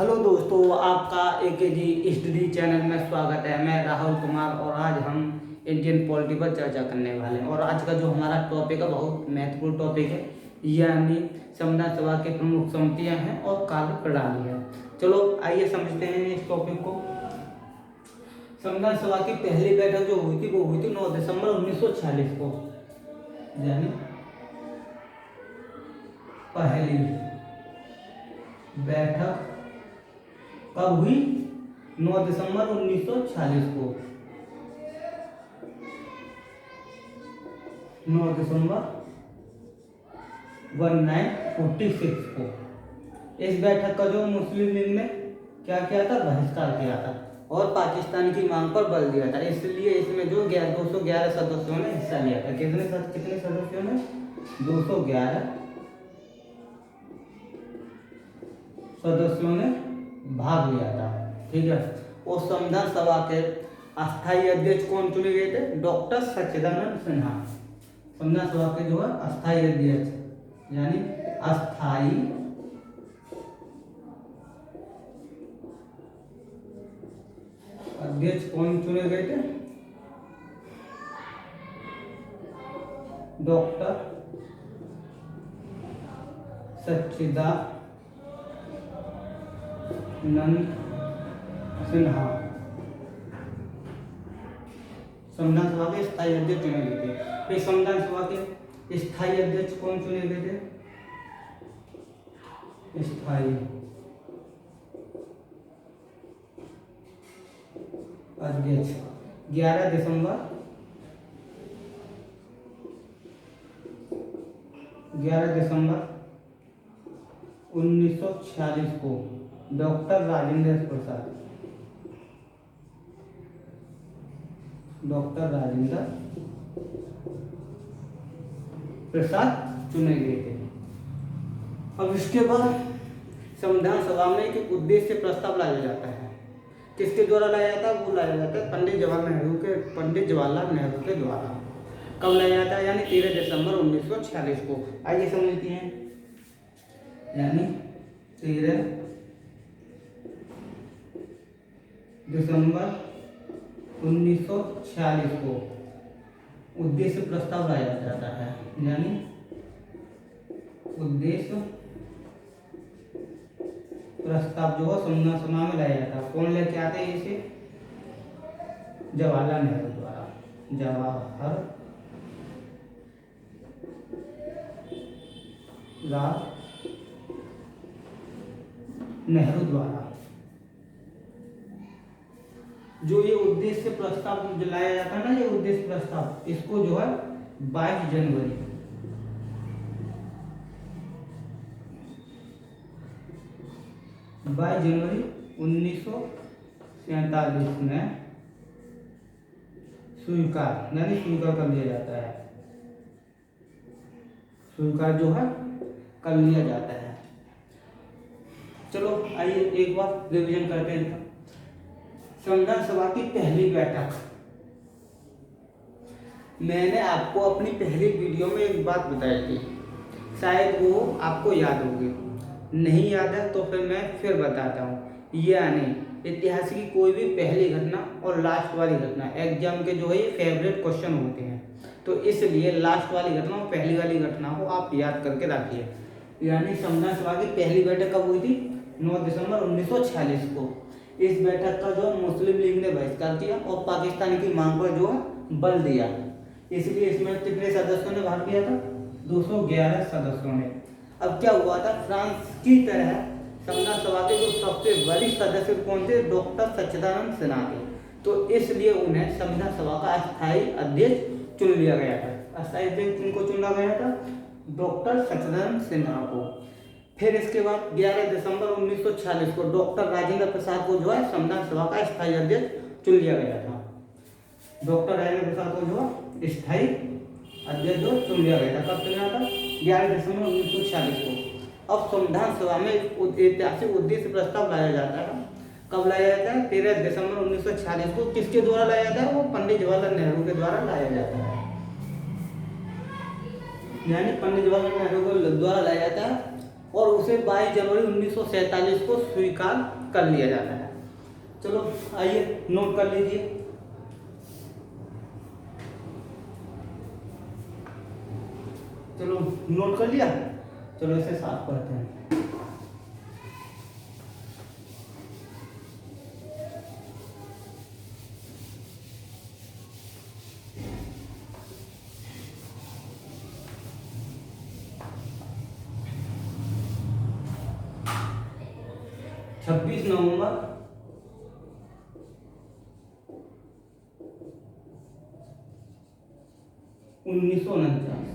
Hello दोस्तों, आपका AKG study channel में स्वागत है। मैं राहुल कुमार और आज हम इंडियन पॉलिटी पर चर्चा करने वाले हैं। और आज का जो हमारा टॉपिक है बहुत महत्वपूर्ण टॉपिक है, यानी संविधान सभा के प्रमुख समितियां हैं और कार्य प्रणाली है। चलो आइए समझते हैं इस टॉपिक को। संविधान सभा की पहली बैठक जो हुई थी वो हुई थी 9 दिसंबर 1946 को, यानी पहली बैठक कब हुई? 9 दिसंबर 1946 को। 9 दिसंबर 1946 को। इस बैठक का जो मुस्लिम लीग ने क्या किया था? बहिष्कार किया था और पाकिस्तान की मांग पर बल दिया था। इसलिए इसमें जो 211 सदस्यों ने हिस्सा लिया था। कितने सदस्यों ने? 211 सदस्यों ने भाग लिया था। ठीक है। और संविधान सभा के अस्थायी अध्यक्ष कौन चुने गए थे? डॉक्टर सच्चिदानंद सिन्हा। संविधान सभा के जो है अस्थायी अध्यक्ष, यानी अस्थायी अध्यक्ष कौन चुने गए थे? डॉक्टर सच्चिदानंद सिन्हा संविधान सभा के स्थायी अध्यक्ष चुने गए थे। फिर संविधान सभा के स्थायी अध्यक्ष कौन चुने गए थे? स्थायी अध्यक्ष 11 दिसंबर 1946 को डॉक्टर राजेंद्र प्रसाद चुने गए थे। अब इसके बाद संविधान सभा में एक उद्देश्य प्रस्ताव लाया जाता है। किसके द्वारा लाया जाता है? वो लाया जाता है पंडित जवाहरलाल नेहरू के द्वारा। कब लाया जाता है? यानी 13 दिसंबर 1946 को। आइए समझते हैं। यानी 13 दिसंबर 1946 को उद्देश्य प्रस्ताव लाया जाता है। यानी उद्देश्य प्रस्ताव जो है संविधान सभा में लाया जाता है। कौन लेके आते हैं इसे? जवाहरलाल नेहरू द्वारा। जवाहरलाल नेहरू द्वारा जो ये उद्देश्य प्रस्ताव जो लाया जाता है ना, ये उद्देश्य प्रस्ताव, इसको जो है 22 जनवरी 1947 में स्वीकार कर लिया जाता है। स्वीकार जो है कर लिया जाता है। चलो आइए एक बार रिवीजन करते हैं। संविधान सभा की पहली बैठक, मैंने आपको अपनी पहली वीडियो में एक बात बताई थी, शायद वो आपको याद होगी। नहीं याद है तो फिर मैं फिर बताता हूँ। यानी इतिहास की कोई भी पहली घटना और लास्ट वाली घटना एग्जाम के जो है ये फेवरेट क्वेश्चन होते हैं, तो इसलिए लास्ट वाली घटना और पहली वाली घटना को आप याद करके रखिए। यानी संविधान सभा की पहली बैठक कब हुई थी? 9 दिसंबर 1946 को। इस बैठक का जो मुस्लिम लीग ने बहिष्कार किया और पाकिस्तान की मांग पर जो है बल दिया। इसलिए इसमें कितने सदस्यों ने भाग लिया था? 211 सदस्यों ने। अब क्या हुआ था? फ्रांस की तरह संविधान सभा के जो सबसे वरिष्ठ सदस्य कौन थे? डॉक्टर सच्चिदानंद सिन्हा थे। तो इसलिए उन्हें संविधान सभा का अस्थायी अध्यक्ष चुन लिया गया था। अस्थायी अध्यक्ष उनको चुना गया था? डॉक्टर सच्चिदानंद सिन्हा को। फिर इसके बाद 11 दिसंबर 1946 को डॉक्टर राजेंद्र प्रसाद को जो है संविधान सभा का स्थायी अध्यक्ष चुन लिया गया था। डॉक्टर राजेंद्र प्रसाद को जो स्थायी अध्यक्ष जो चुन लिया गया था। कब चुना था? 11 दिसंबर 1946 को। अब संविधान सभा में ऐतिहासिक उद्देश्य प्रस्ताव लाया जाता है। कब लाया जाता है? 13 दिसंबर 1946 को। किसके द्वारा लाया जाता है? वो पंडित जवाहरलाल नेहरू के द्वारा लाया जाता है। यानी पंडित जवाहरलाल नेहरू के द्वारा लाया जाता है और उसे 22 जनवरी 1947 को स्वीकार कर लिया जाता है। चलो आइए नोट कर लीजिए। चलो नोट कर लिया। चलो इसे साफ करते हैं। छब्बीस नवंबर 1949,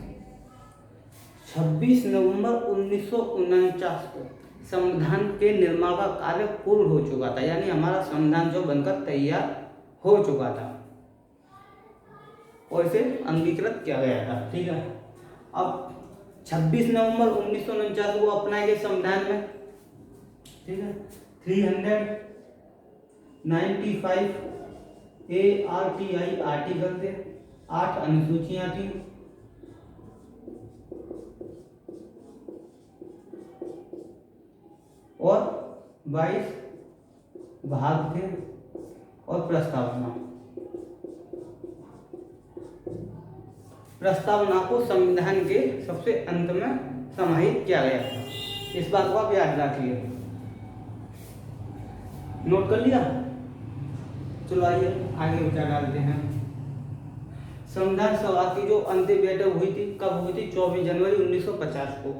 26 नवंबर 1949 को संविधान के निर्माण का कार्य पूर्ण हो चुका था, यानी हमारा संविधान जो बनकर तैयार हो चुका था और इसे अंगीकृत किया गया था। ठीक है, अब 26 नवंबर 1949 को अपनाए गए संविधान में, ठीक है, 395 ARTI आर्टिकल थे, 8 अनुसूचियां थी, और 22 भाग थे और प्रस्तावना को संविधान के सबसे अंत में समाहित किया गया था। इस बात को आप याद रखिए। नोट कर लिया। चलो आइए आगे विचार डालते हैं। संविधान सभा की जो अंतिम बैठक हुई थी, कब हुई थी? 24 जनवरी 1950 को।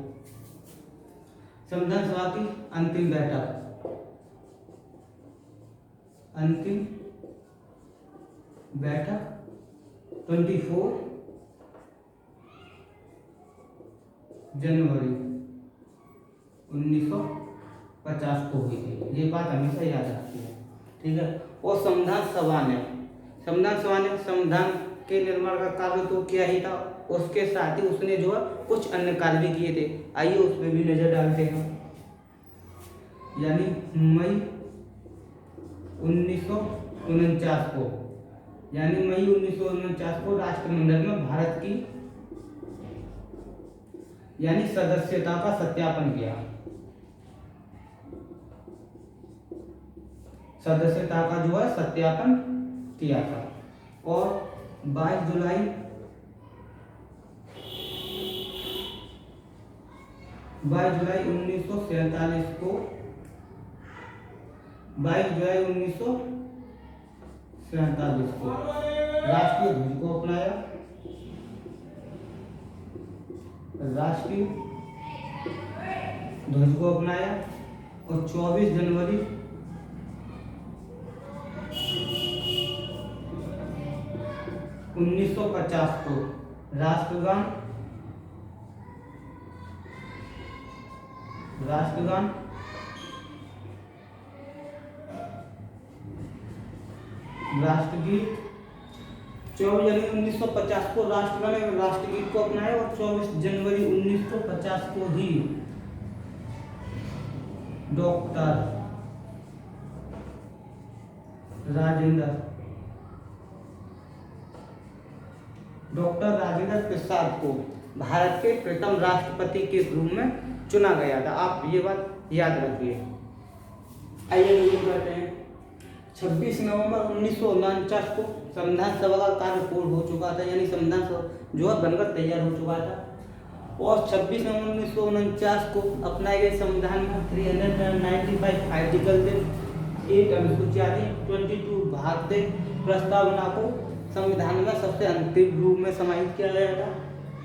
संविधान सभा की अंतिम बैठक, अंतिम बैठक 24 जनवरी 1950 को हुई थी। ये बात हमेशा याद रखिए, ठीक है। और संविधान सभा ने संविधान के निर्माण का कार्य तो किया ही था, उसके साथ ही उसने जो है कुछ अन्य कार्य भी किए थे। आइए उस पर भी नजर डालते हैं। यानी मई 1949 को, यानी मई 1949 को राष्ट्रमंडल में भारत की यानी सदस्यता का सत्यापन किया। सदस्यता का जो है सत्यापन किया था। और 22 जुलाई 1947 को 22 जुलाई 1947 को राष्ट्रीय ध्वज को अपनाया। राष्ट्रीय ध्वज को अपनाया और 24 जनवरी 1950 को राष्ट्रगान राष्ट्रगीत 24 जनवरी 1950 को राष्ट्रगान एवं राष्ट्रगीत को अपनाया और 24 जनवरी 1950 को ही डॉक्टर राजेंद्र प्रसाद को भारत के प्रथम राष्ट्रपति के रूप में चुना गया था। आप ये बात याद रखिए। आइए शुरू करते हैं। 26 नवंबर 1949 को संविधान सभा का कार्य पूर्ण हो चुका था, यानी संविधान सभा जो है बनकर तैयार हो चुका था। और 26 नवंबर 1949 को अपनाए गए संविधान में 395 आर्टिकल थे, 8 अनुसूचियां थी, 22 भाग थे। प्रस्तावना को संविधान में सबसे अंतिम रूप में समाहित किया गया था।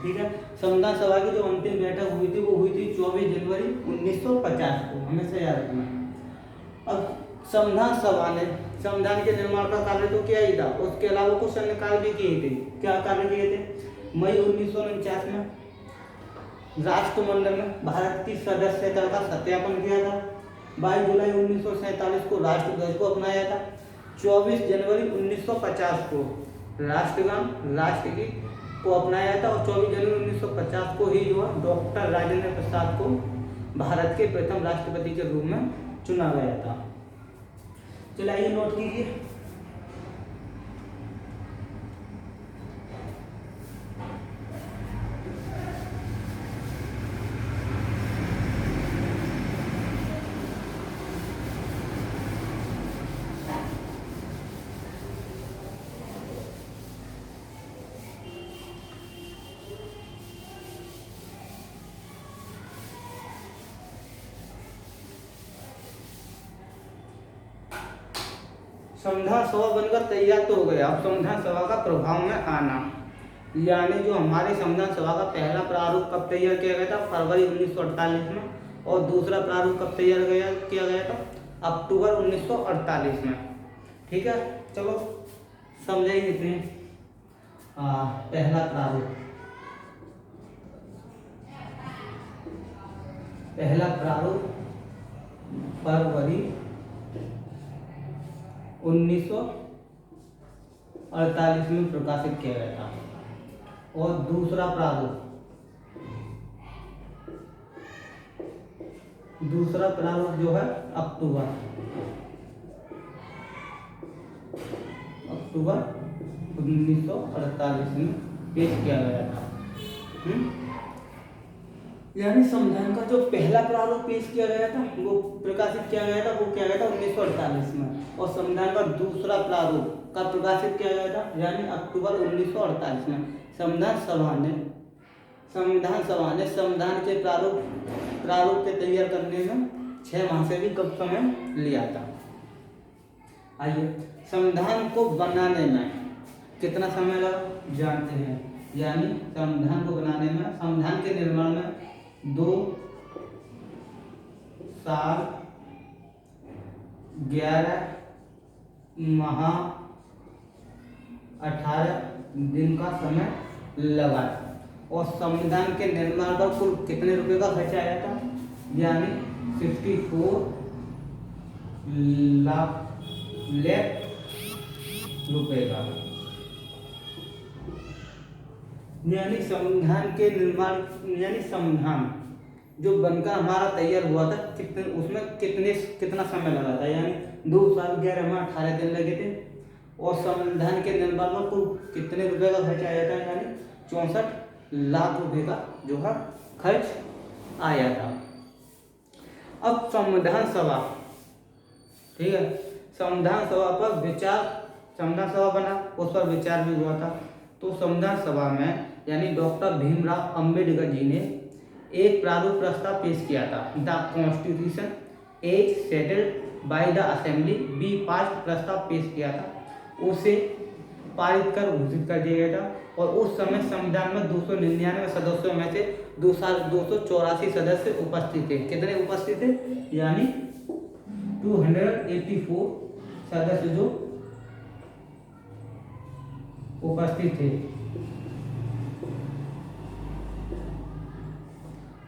ठीक है, संविधान सभा की जो अंतिम बैठक हुई थी वो हुई थी 24 जनवरी 1950 को, हमेशा याद रखना। अब संविधान सभा ने संविधान के निर्माण का कार्य तो किया ही था, उसके अलावा कुछ अन्य कार्य भी किए थे। क्या कार्य किए थे? मई 1949 में राष्ट्रमंडल में भारत की सदस्यता का सत्यापन किया था। 22 जुलाई 1947 को राष्ट्र ध्वज को अपनाया था। 24 जनवरी 1950 को राष्ट्रगान राष्ट्रगीत को अपनाया था और 24 जनवरी 1950 को ही जो है डॉक्टर राजेंद्र प्रसाद को भारत के प्रथम राष्ट्रपति के रूप में चुना गया था। चलिए नोट कीजिए। संविधान सभा बनकर तैयार तो हो गया, अब संविधान सभा का प्रभाव में आना, यानी जो हमारे संविधान सभा का पहला प्रारूप कब तैयार किया गया था, फरवरी 1948 में, और दूसरा प्रारूप कब तैयार किया गया था, अक्टूबर 1948 में। ठीक है, चलो समझाइए इतने। पहला प्रारूप, फरवरी 1948 में प्रकाशित किया गया था, और दूसरा प्रारूप जो है अक्टूबर 1948 में पेश किया गया था। यानी संविधान का जो पहला प्रारूप पेश किया गया था, वो प्रकाशित किया गया था, वो किया गया था 1948 में, और संविधान का दूसरा प्रारूप कब प्रकाशित किया गया था, यानी अक्टूबर 1948 में। संविधान सभा ने संविधान के प्रारूप के तैयार करने में 6 माह से भी कम समय लिया था। आइए, संविधान को बनाने में कितना समय लगा जानते हैं, यानी संविधान को बनाने में, संविधान के निर्माण में 2 साल 11 माह 18 दिन का समय लगा, और संविधान के निर्माण पर कुल कितने रुपए का खर्चा आया था, यानी 64 लाख रुपए का। यानी संविधान के निर्माण, यानी संविधान जो बनकर हमारा तैयार हुआ था, उसमें कितना समय लगा था, यानी 2 साल 11 माह 18 दिन लगे थे, और संविधान के निर्माण में कुल कितने रुपए का खर्च आया था, यानी 64 लाख रुपए का जो है खर्च आया था। अब संविधान सभा, ठीक है, संविधान सभा बना, उस पर विचार भी हुआ था। तो संविधान सभा में यानी डॉक्टर भीमराव अंबेडकर जी ने एक प्रारूप प्रस्ताव पेश किया था, the constitution as settled by the assembly be passed प्रस्ताव पेश किया था, उसे पारित कर घोषित कर दिया गया था, और उस समय संविधान में 299 सदस्यों में से 284 सदस्य उपस्थित थे। कितने उपस्थित थे, यानी 284 सदस्य जो उपस्थित थे।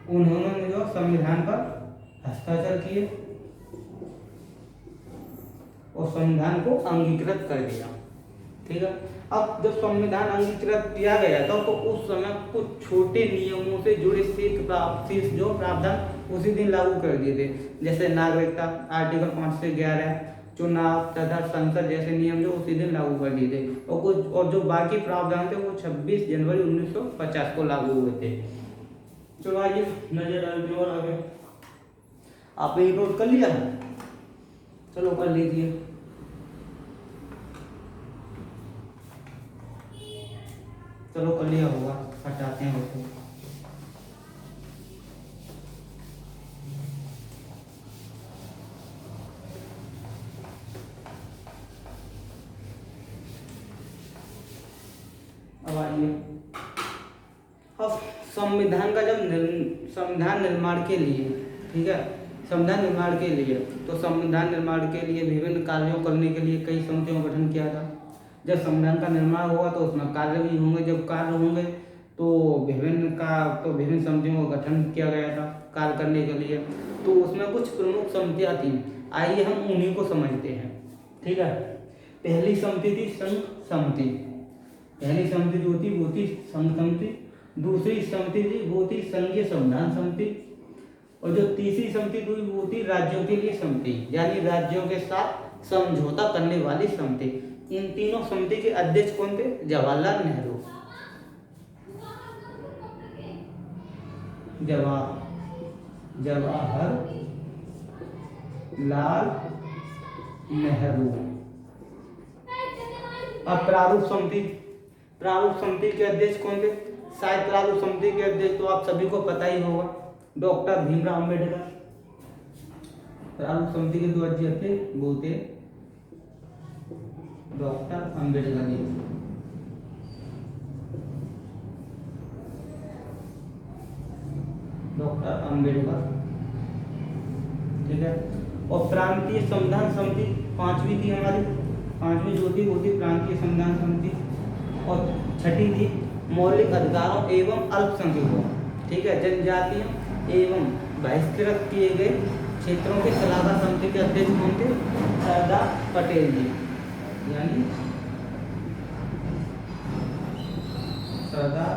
उन्होंने जो संविधान पर हस्ताक्षर किए और संविधान को अंगीकृत कर दिया। ठीक है, अब जब संविधान अंगीकृत किया गया था, तो उस समय कुछ छोटे नियमों से जुड़े शेष जो प्रावधान उसी दिन लागू कर दिए थे, जैसे नागरिकता आर्टिकल 5 से 11, चुनाव तथा संसद जैसे नियम जो उसी दिन लागू कर दिए थे, और जो बाकी प्रावधान थे वो 26 जनवरी 1950 को लागू हुए थे। चलो आइए नजर डालते और आगे। आपने नोट कर लिया है, चलो कर लीजिए। चलो कर लिया होगा, हटाते हैं उसे। अब आइए, अब संविधान का संविधान निर्माण के लिए, ठीक है, संविधान निर्माण के लिए विभिन्न कार्यों करने के लिए कई समितियों का गठन किया था। जब संविधान का निर्माण होगा तो उसमें कार्य भी होंगे, जब कार्य होंगे तो विभिन्न समितियों का गठन किया गया था कार्य करने के लिए। तो उसमें कुछ प्रमुख समितियाँ थी, आइए हम उन्हीं को समझते हैं। ठीक है, पहली समिति थी संघ समिति, पहली समिति जो थी वो थी संघ समिति। दूसरी समिति थी वो थी संघीय संविधान समिति, और जो तीसरी समिति थी वो थी राज्यों के लिए समिति, यानी राज्यों के साथ समझौता करने वाली समिति। इन तीनों समिति के अध्यक्ष कौन थे? जवाहरलाल नेहरू। जवाहरलाल नेहरू। अब प्रारूप समिति के अध्यक्ष कौन थे? शायद प्रारूप समिति के अध्यक्ष तो आप सभी को पता ही होगा, डॉक्टर भीमराव अंबेडकर। प्रारूप समिति के 2 अध्यक्ष थे, वो थे डॉक्टर अम्बेडकर जी। डॉक्टर अम्बेडकर, ठीक है। और प्रांतीय संविधान समिति पांचवी थी हमारी, पांचवी जो थी वो थी प्रांतीय संविधान समिति। और छठी थी मौलिक अधिकारों एवं अल्पसंख्यकों, ठीक है, जनजातियों एवं बहिष्कृत किए गए क्षेत्रों के सलाहकार समिति के अध्यक्ष कौन थे? सरदार पटेल जी, यानी सरदार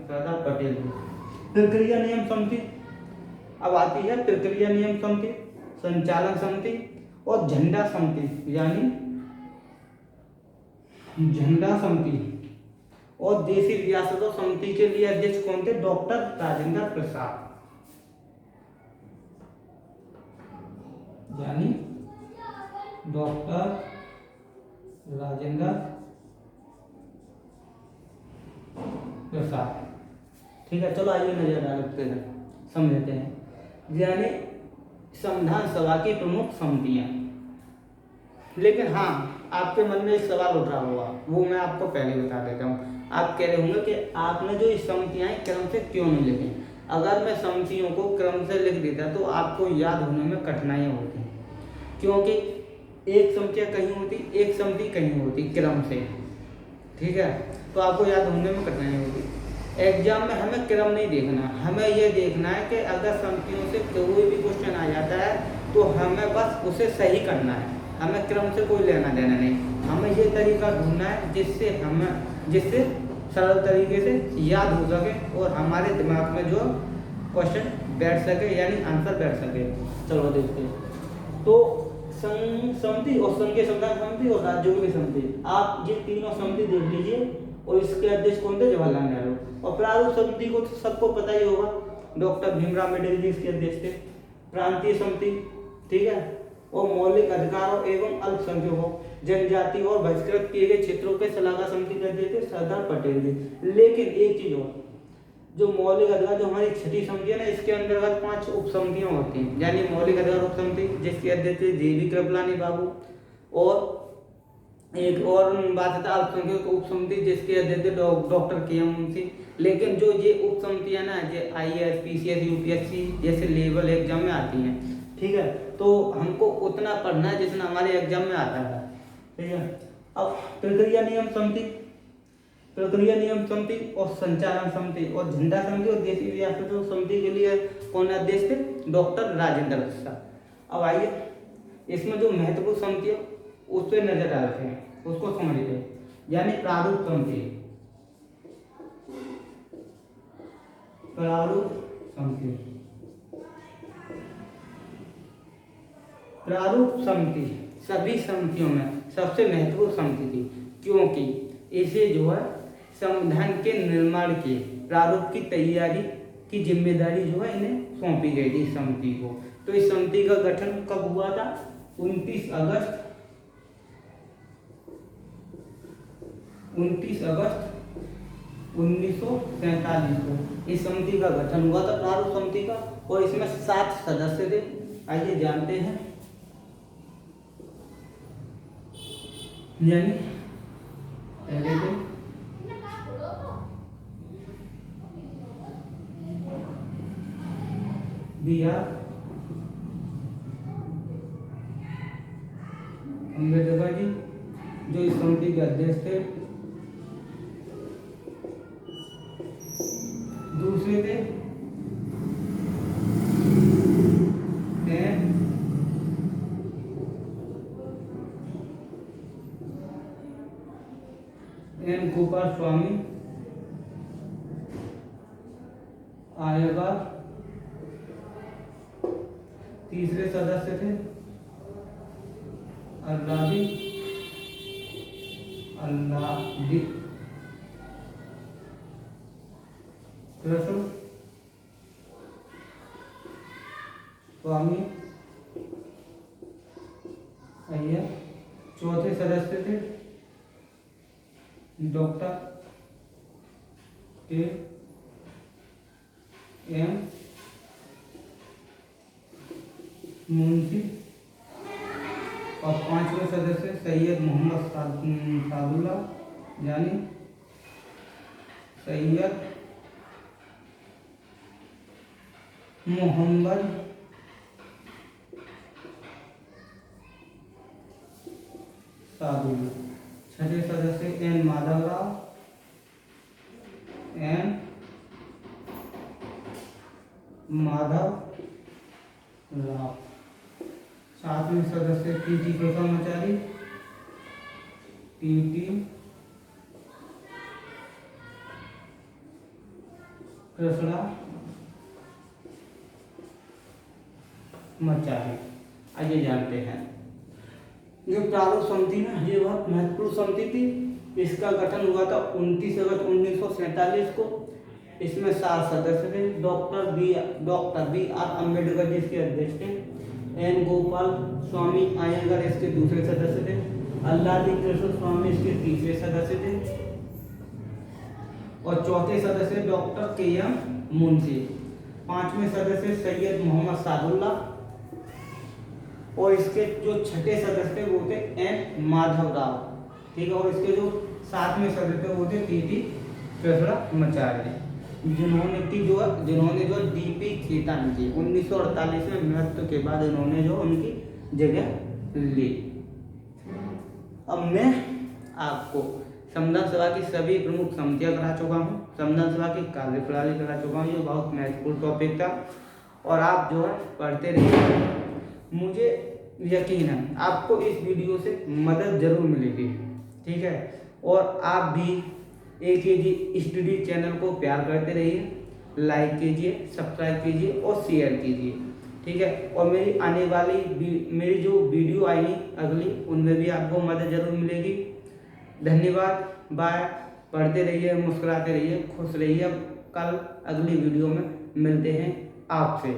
सरदार पटेल जी। प्रक्रिया नियम समिति, अब आती है प्रक्रिया नियम समिति, संचालन समिति और झंडा समिति, यानी झंडा समिति और देशी रियासतों समिति के लिए अध्यक्ष कौन थे? डॉक्टर राजेंद्र प्रसाद, यानी डॉक्टर राजेंद्र प्रसाद, ठीक है। चलो आइए नजर डालते हैं, समझते हैं। यानी संविधान सभा की प्रमुख समितियां। लेकिन हाँ, आपके मन में एक सवाल उठ रहा होगा, वो मैं आपको पहले बता देता हूँ। आप कह रहे होंगे कि आपने जो इस समितियां क्रम से क्यों नहीं लिखी? अगर मैं समितियों को क्रम से लिख देता तो आपको याद होने में कठिनाइयाँ होती, क्योंकि एक समितियाँ कहीं होती, एक समिति कहीं होती क्रम से, ठीक है, तो आपको याद होने में कठिनाई होगी। एग्जाम में हमें क्रम नहीं देखना, हमें यह देखना है कि अगर समितियों से कोई भी क्वेश्चन आ जाता है तो हमें बस उसे सही करना है, हमें क्रम से कोई लेना देना नहीं। हमें ये तरीका ढूंढना है जिससे सरल तरीके से याद हो सके और हमारे दिमाग में जो क्वेश्चन बैठ सके, यानी आंसर बैठ सके। चलो देखते हैं। तो संघ समिति और संघीय संविधान समिति और राज्यों की समिति, आप ये तीनों समिति देख लीजिए। और इसके अध्यक्ष कौन थे? जवाहरलाल नेहरू। और प्रारूप समिति को तो सबको पता ही होगा, डॉक्टर भीमराव अम्बेडकर जी इसके अध्यक्ष थे। प्रांतीय समिति, ठीक है, और मौलिक अधिकारों एवं अल्पसंख्यकों, जनजाति और बहिष्कृत किए गए क्षेत्रों के सलाहकार समिति के अध्यक्ष थे सरदार पटेल जी। लेकिन एक चीज और, जो मौलिक अधिकार, जो हमारी छठी समिति है ना, इसके अंतर्गत 5 उप समितियां होती हैं। यानी मौलिक अधिकार उप समिति जिसके अध्यक्ष जी.वी. कृपलानी बाबू, और एक और बात था अल्पसंख्यक उप समिति जिसके अध्यक्ष डॉक्टर के.एम. मुंशी। लेकिन जो ये उप समितियां ना, ये IAS, PCS, UPSC जैसे लेवल एग्जाम में आती हैं, ठीक है, तो हमको उतना पढ़ना है जितना हमारे एग्जाम में आता है, ठीक है। अब प्रक्रिया नियम समिति, प्रक्रिया नियम समिति और संचालन समिति और झंडा समिति और देशी रियासतों समिति के लिए कौन अध्यक्ष थे? डॉक्टर राजेंद्र प्रसाद। अब आइए इसमें जो महत्वपूर्ण समिति है उस पर नजर डालते हैं, उसको समझते हैं। यानी प्रारूप समिति, प्रारूप समिति, प्रारूप समिति सभी समितियों में सबसे महत्वपूर्ण समिति थी, क्योंकि इसे जो है संविधान के निर्माण के प्रारूप की तैयारी की जिम्मेदारी जो है इन्हें सौंपी गई थी समिति को। तो इस समिति का गठन कब हुआ था? 29 अगस्त 1947 को इस समिति का गठन हुआ था, प्रारूप समिति का। और इसमें 7 सदस्य थे। आइए जानते हैं। यानी पहले थे B.R. अम्बेडकर जी, जो इस समिति के अध्यक्ष थे। दूसरे थे एन गोपाल स्वामी आयकर। तीसरे सदस्य थे अल्लादी कृष्ण स्वामी अय्यर। चौथे सदस्य थे डॉक्टर के एम मुंशी और पांचवें सदस्य सैयद मोहम्मद सादुल्लाह यानी सैयद मोहम्मद सादुल्लाह। छठे सदस्य एन माधवराव राव। सातवें सदस्य टी कृष्णाचारी कृष्णाचारी। आइए जानते हैं जो प्रारूप समिति ना, ये बहुत महत्वपूर्ण समिति थी। इसका गठन हुआ था 29 अगस्त 1947 को। इसमें 7 सदस्य थे। Doctor B are Ambedkar ji इसके अध्यक्ष थे। एन गोपाल स्वामी अयंगर इसके दूसरे सदस्य थे। अल्लादी कृष्ण स्वामी इसके तीसरे सदस्य थे और चौथे सदस्य डॉक्टर के एम मुंशी। पांचवें सदस्य सैयद मोहम्मद सादुल्लाह और इसके जो छठे सदस्य थे वो थे एन माधवराव। ठीक है। और इसके जो सातवें सदस्य थे वो थे टी कृष्णाचार्य, जिन्होंने जो डीपी खेतान की 1948 में मृत्यु के बाद उन्होंने जो उनकी जगह ली। अब मैं आपको संविधान सभा की सभी प्रमुख समितियां करा चुका हूँ, संविधान सभा की कार्यप्रणाली करा चुका हूँ। ये बहुत महत्वपूर्ण टॉपिक था और आप जो है पढ़ते रहिए। मुझे यकीन है आपको इस वीडियो से मदद जरूर मिलेगी। ठीक है। और आप भी AKG स्टडी चैनल को प्यार करते रहिए, लाइक कीजिए, सब्सक्राइब कीजिए और शेयर कीजिए। ठीक है। और मेरी जो वीडियो आएगी अगली, उनमें भी आपको मदद जरूर मिलेगी। धन्यवाद। बाय। पढ़ते रहिए, मुस्कुराते रहिए, खुश रहिए। कल अगली वीडियो में मिलते हैं आपसे।